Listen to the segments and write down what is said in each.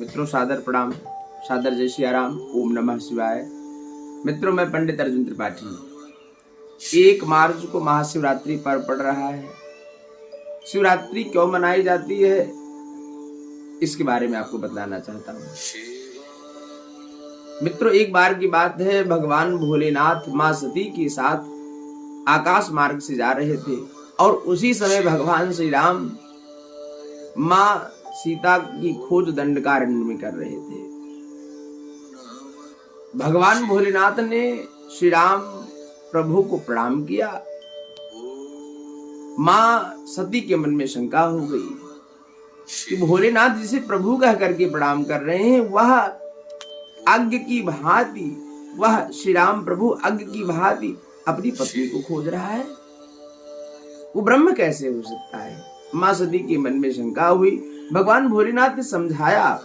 मित्रों सादर प्रणाम, सादर जय सिया राम, ओम नमः शिवाय। मित्रों मैं पंडित अर्जुन त्रिपाठी। 1 मार्च को महाशिवरात्रि पर्व पड़ रहा है। शिवरात्रि क्यों मनाई जाती है इसके बारे में आपको बताना चाहता हूँ। मित्रों एक बार की बात है, भगवान भोलेनाथ माँ सती के साथ आकाश मार्ग से जा रहे थे और उसी समय भगवान श्री राम माँ सीता की खोज दंडकारण्य में कर रहे थे। भगवान भोलेनाथ ने श्री राम प्रभु को प्रणाम किया। माँ सती के मन में शंका हो गई कि भोलेनाथ जिसे प्रभु कह करके प्रणाम कर रहे हैं वह अग्नि की भांति, वह श्री राम प्रभु अग्नि की भांति अपनी पत्नी को खोज रहा है, वो ब्रह्म कैसे हो सकता है। माँ सती के मन में शंका हुई। भगवान भोलेनाथ ने समझाया।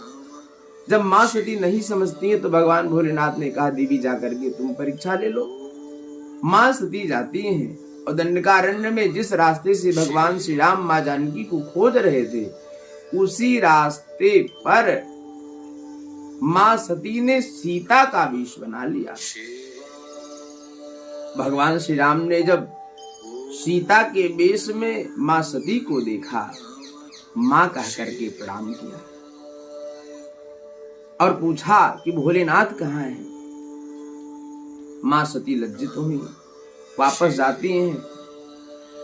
जब माँ सती नहीं समझती है तो भगवान भोलेनाथ ने कहा देवी जाकर के तुम परीक्षा ले लो। माँ सती जाती हैं और दंडकारण्य में जिस रास्ते से भगवान श्री राम माँ जानकी को खोज रहे थे उसी रास्ते पर माँ सती ने सीता का वेश बना लिया। भगवान श्री राम ने जब सीता के वेश में माँ सती को देखा, माँ कह करके प्रणाम किया और पूछा कि भोलेनाथ कहाँ हैं। माँ सती लज्जित हुई, वापस जाती हैं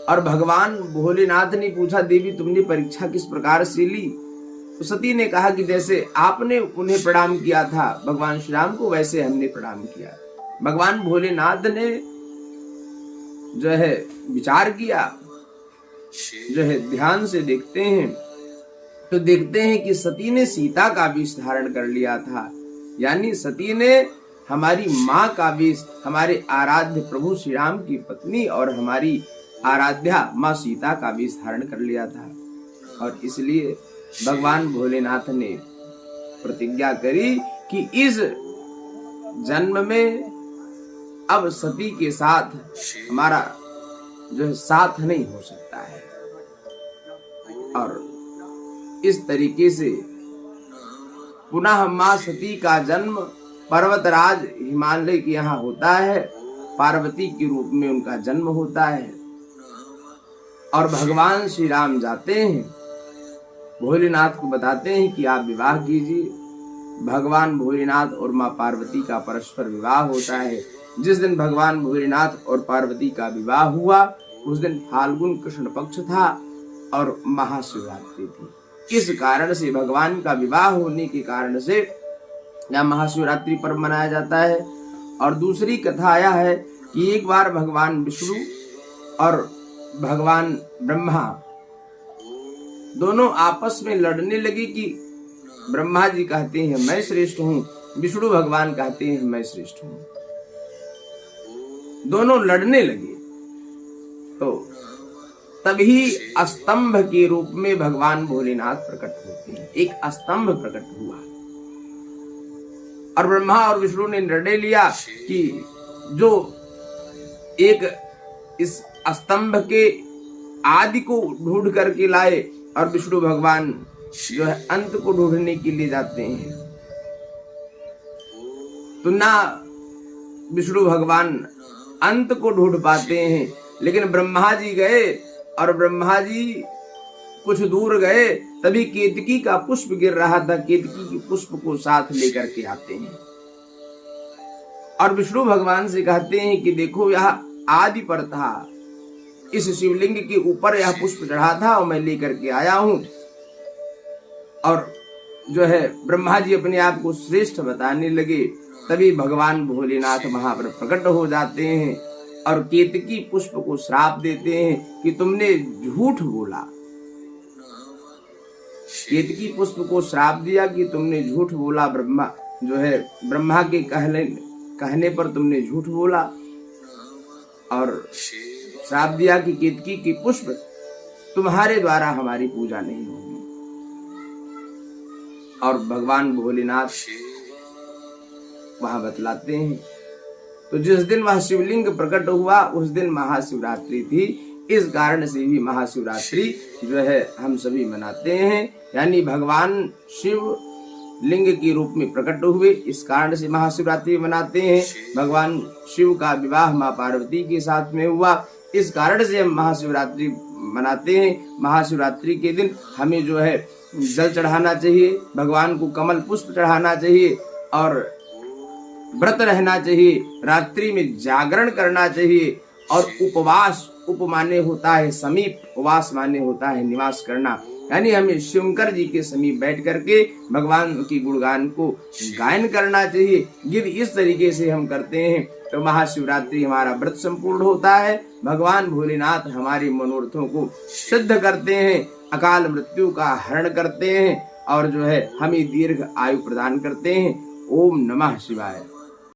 और भगवान भोलेनाथ ने पूछा देवी तुमने परीक्षा किस प्रकार से ली। तो सती ने कहा कि जैसे आपने उन्हें प्रणाम किया था भगवान श्री राम को, वैसे हमने प्रणाम किया। भगवान भोलेनाथ ने जो है विचार किया, जो है ध्यान से देखते हैं तो देखते हैं कि सती ने सीता का वेश धारण कर लिया था, यानी सती ने हमारी माँ का वेश, हमारे आराध्य प्रभु श्री राम की पत्नी और हमारी आराध्या माँ सीता का वेश धारण कर लिया था। और इसलिए भगवान भोलेनाथ ने प्रतिज्ञा करी कि इस जन्म में अब सती के साथ हमारा जो है साथ नहीं हो सकता है। और इस तरीके से पुनः माँ सती का जन्म पर्वतराज हिमालय के यहाँ होता है, पार्वती के रूप में उनका जन्म होता है। और भगवान श्री राम जाते हैं, भोलेनाथ को बताते हैं कि आप विवाह कीजिए। भगवान भोलेनाथ और माँ पार्वती का परस्पर विवाह होता है। जिस दिन भगवान भोलेनाथ और पार्वती का विवाह हुआ उस दिन फाल्गुन कृष्ण पक्ष था और महाशिवरात्रि थी। इस कारण से भगवान का विवाह होने के कारण से यह महाशिवरात्रि पर्व मनाया जाता है। और दूसरी कथा यह है कि एक बार भगवान विष्णु और भगवान ब्रह्मा दोनों आपस में लड़ने लगे कि ब्रह्मा जी कहते हैं मैं श्रेष्ठ हूँ, विष्णु भगवान कहते हैं मैं श्रेष्ठ हूँ। दोनों लड़ने लगे तो तभी स्तंभ के रूप में भगवान भोलेनाथ प्रकट होते हैं। एक स्तंभ प्रकट हुआ और ब्रह्मा और विष्णु ने निर्णय लिया कि जो एक इस स्तंभ के आदि को ढूंढ करके लाए, और विष्णु भगवान जो है अंत को ढूंढने के लिए जाते हैं। तो ना विष्णु भगवान अंत को ढूंढ पाते हैं, लेकिन ब्रह्मा जी गए और ब्रह्मा जी कुछ दूर गए तभी केतकी का पुष्प गिर रहा था। केतकी के पुष्प को साथ लेकर के आते हैं और विष्णु भगवान से कहते हैं कि देखो यह आदि पर था, इस शिवलिंग के ऊपर यह पुष्प चढ़ा था और मैं लेकर के आया हूं। और जो है ब्रह्मा जी अपने आप को श्रेष्ठ बताने लगे। तभी भगवान भोलेनाथ वहां पर प्रकट हो जाते हैं और केतकी पुष्प को श्राप देते हैं कि तुमने झूठ बोला। केतकी पुष्प को श्राप दिया कि तुमने झूठ बोला, ब्रह्मा जो है ब्रह्मा के कहने पर तुमने झूठ बोला और श्राप दिया कि केतकी के पुष्प तुम्हारे द्वारा हमारी पूजा नहीं होगी। और भगवान भोलेनाथ वहां बतलाते हैं। तो जिस दिन वह शिवलिंग प्रकट हुआ उस दिन महाशिवरात्रि थी। इस कारण से भी महाशिवरात्रि जो है हम सभी मनाते हैं, यानी भगवान शिव लिंग के रूप में प्रकट हुए। इस कारण से महाशिवरात्रि मनाते हैं। भगवान शिव का विवाह माँ पार्वती के साथ में हुआ, इस कारण से हम महाशिवरात्रि मनाते हैं। महाशिवरात्रि के दिन हमें जो है जल चढ़ाना चाहिए, भगवान को कमल पुष्प चढ़ाना चाहिए और व्रत रहना चाहिए, रात्रि में जागरण करना चाहिए और उपवास, उप माने होता है समीप, उपवास माने होता है निवास करना, यानी हमें शंकर जी के समीप बैठ करके भगवान की गुणगान को गायन करना चाहिए। यदि इस तरीके से हम करते हैं तो महाशिवरात्रि हमारा व्रत संपूर्ण होता है। भगवान भोलेनाथ हमारे मनोरथों को सिद्ध करते हैं, अकाल मृत्यु का हरण करते हैं और जो है हमें दीर्घ आयु प्रदान करते हैं। ओम नमः शिवाय।